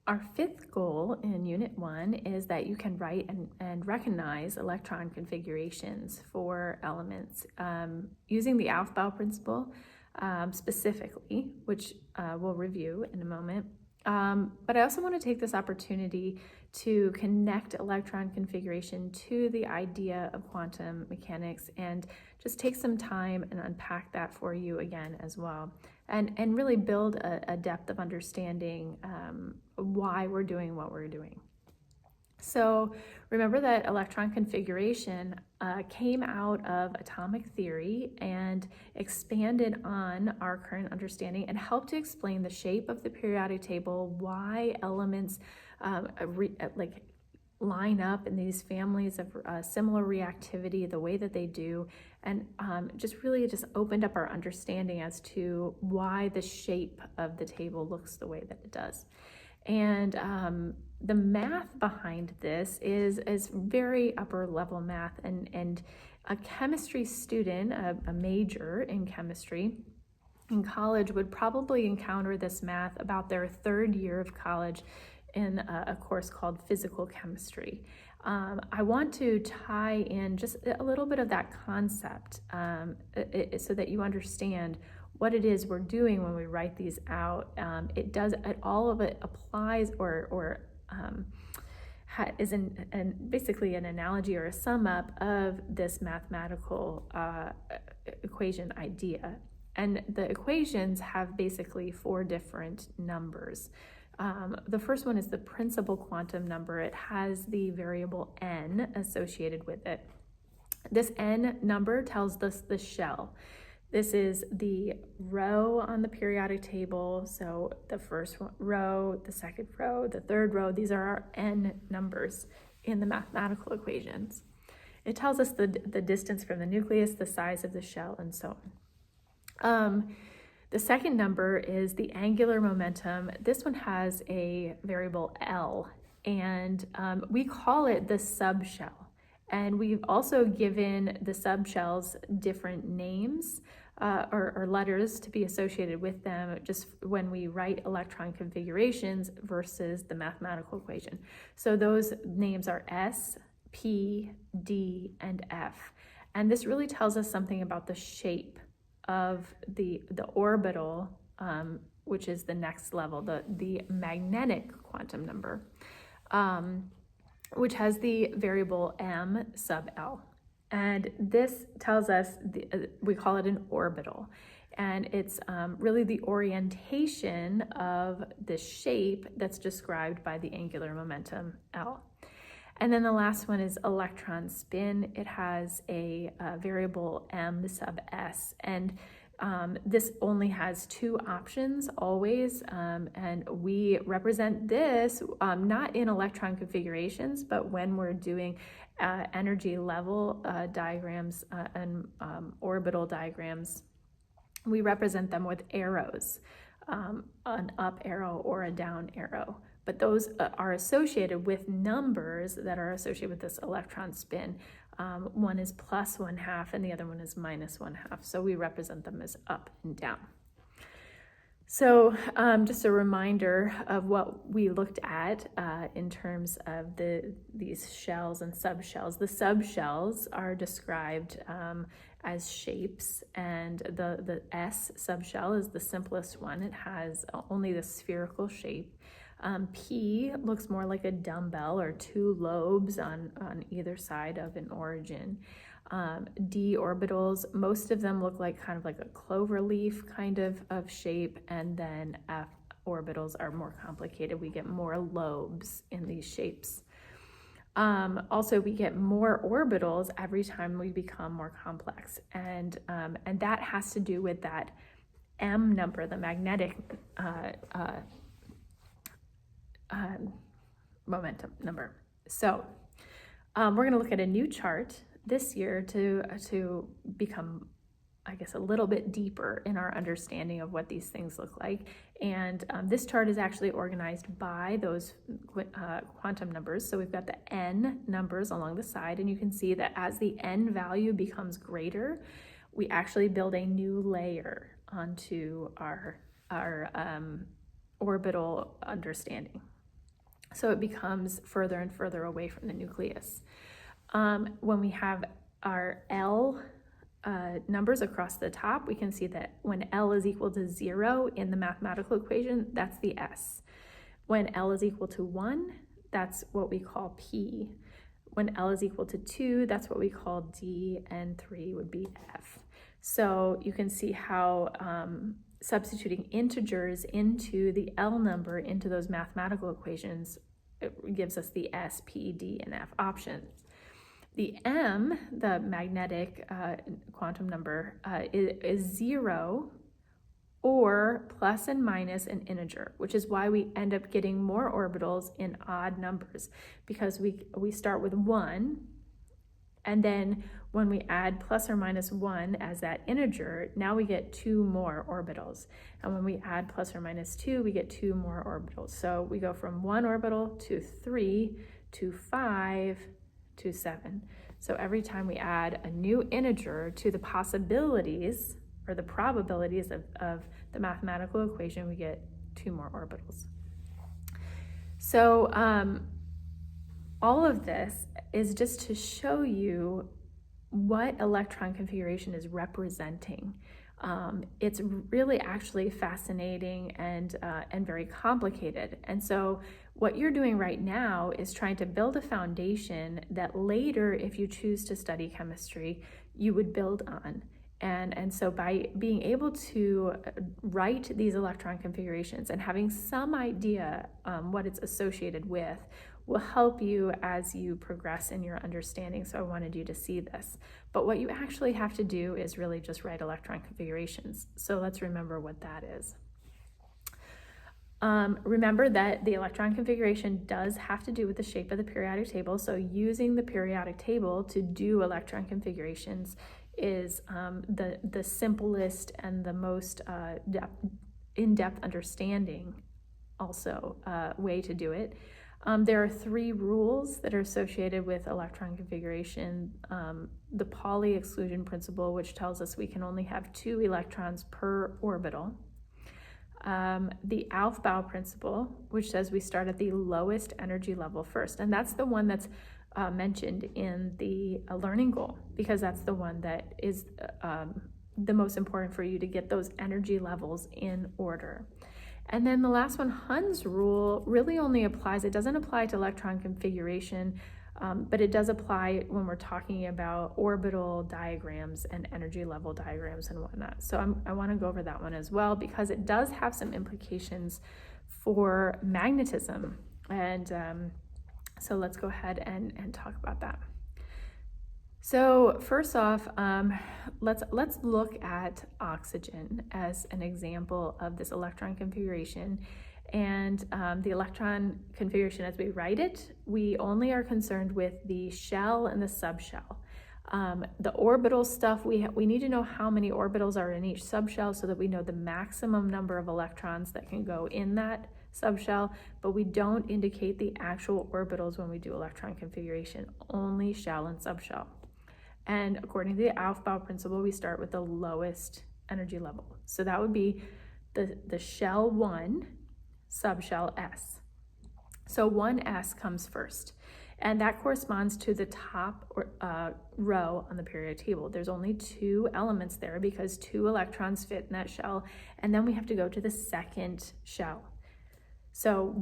Our fifth goal in Unit 1 is that you can write and recognize electron configurations for elements using the Aufbau principle specifically, which we'll review in a moment. But I also want to take this opportunity to connect electron configuration to the idea of quantum mechanics and just take some time and unpack that for you again as well, and really build a depth of understanding why we're doing what we're doing. So remember that electron configuration came out of atomic theory and expanded on our current understanding and helped to explain the shape of the periodic table, why elements line up in these families of similar reactivity, the way that they do, and just opened up our understanding as to why the shape of the table looks the way that it does. And the math behind this is very upper level math, and a chemistry student, a major in chemistry in college, would probably encounter this math about their third year of college in a course called physical chemistry. I want to tie in just a little bit of that concept so that you understand what it is we're doing when we write these out. All of it applies is basically an analogy or a sum up of this mathematical equation idea. And the equations have basically 4 different numbers. The first one is the principal quantum number. It has the variable n associated with it. This n number tells us the shell. This is the row on the periodic table. So the first row, the second row, the third row, these are our n numbers in the mathematical equations. It tells us the distance from the nucleus, the size of the shell, and so on. The second number is the angular momentum. This one has a variable L, and we call it the subshell. And we've also given the subshells different names or letters to be associated with them just when we write electron configurations versus the mathematical equation. So those names are S, P, D, and F. And this really tells us something about the shape of the orbital, which is the next level, the magnetic quantum number, which has the variable m sub L. And this tells us, we call it an orbital. And it's really the orientation of the shape that's described by the angular momentum L. And then the last one is electron spin. It has a variable m sub s, and this only has 2 options always, and we represent this not in electron configurations, but when we're doing energy level diagrams and orbital diagrams, we represent them with arrows, an up arrow or a down arrow. But those are associated with numbers that are associated with this electron spin. One is plus 1/2 and the other one is minus 1/2. So we represent them as up and down. So just a reminder of what we looked at in terms of these shells and subshells. The subshells are described as shapes, and the S subshell is the simplest one. It has only the spherical shape. P looks more like a dumbbell or 2 lobes on either side of an origin. D orbitals, most of them look like kind of like a clover leaf kind of shape, and then F orbitals are more complicated. We get more lobes in these shapes. Also, we get more orbitals every time we become more complex, and that has to do with that M number, the magnetic momentum number. So we're going to look at a new chart this year to become, I guess, a little bit deeper in our understanding of what these things look like. And this chart is actually organized by those quantum numbers. So we've got the n numbers along the side, and you can see that as the n value becomes greater, we actually build a new layer onto our orbital understanding. So it becomes further and further away from the nucleus. When we have our L numbers across the top, we can see that when L is equal to 0 in the mathematical equation, that's the S. When L is equal to 1, that's what we call P. When L is equal to 2, that's what we call D, and 3 would be F. So you can see how substituting integers into the L number into those mathematical equations, it gives us the S, P, D, and F options. The M, the magnetic quantum number, is 0 or plus and minus an integer, which is why we end up getting more orbitals in odd numbers, because we start with 1, and then when we add plus or minus 1 as that integer, now we get 2 more orbitals. And when we add plus or minus 2, we get 2 more orbitals. So we go from 1 orbital to 3 to 5 to 7. So every time we add a new integer to the possibilities or the probabilities of the mathematical equation, we get 2 more orbitals. So all of this is just to show you what electron configuration is representing. It's really actually fascinating and very complicated. And so what you're doing right now is trying to build a foundation that later, if you choose to study chemistry, you would build on. And so by being able to write these electron configurations and having some idea what it's associated with will help you as you progress in your understanding. So I wanted you to see this. But what you actually have to do is really just write electron configurations. So let's remember what that is. Remember that the electron configuration does have to do with the shape of the periodic table. So using the periodic table to do electron configurations is the simplest and the most in-depth understanding also way to do it. There are 3 rules that are associated with electron configuration. The Pauli exclusion principle, which tells us we can only have 2 electrons per orbital. The Aufbau principle, which says we start at the lowest energy level first. And that's the one that's mentioned in the learning goal, because that's the one that is the most important for you to get those energy levels in order. And then the last one, Hund's rule, really only applies, it doesn't apply to electron configuration, but it does apply when we're talking about orbital diagrams and energy level diagrams and whatnot. So I want to go over that one as well, because it does have some implications for magnetism. And so let's go ahead and talk about that. So first off, let's look at oxygen as an example of this electron configuration. And the electron configuration as we write it, we only are concerned with the shell and the subshell. The orbital stuff, we need to know how many orbitals are in each subshell so that we know the maximum number of electrons that can go in that subshell, but we don't indicate the actual orbitals when we do electron configuration, only shell and subshell. And according to the Aufbau principle, we start with the lowest energy level. So that would be the shell 1, subshell S. So 1s comes first, and that corresponds to the top row on the periodic table. There's only 2 elements there because 2 electrons fit in that shell, and then we have to go to the second shell. So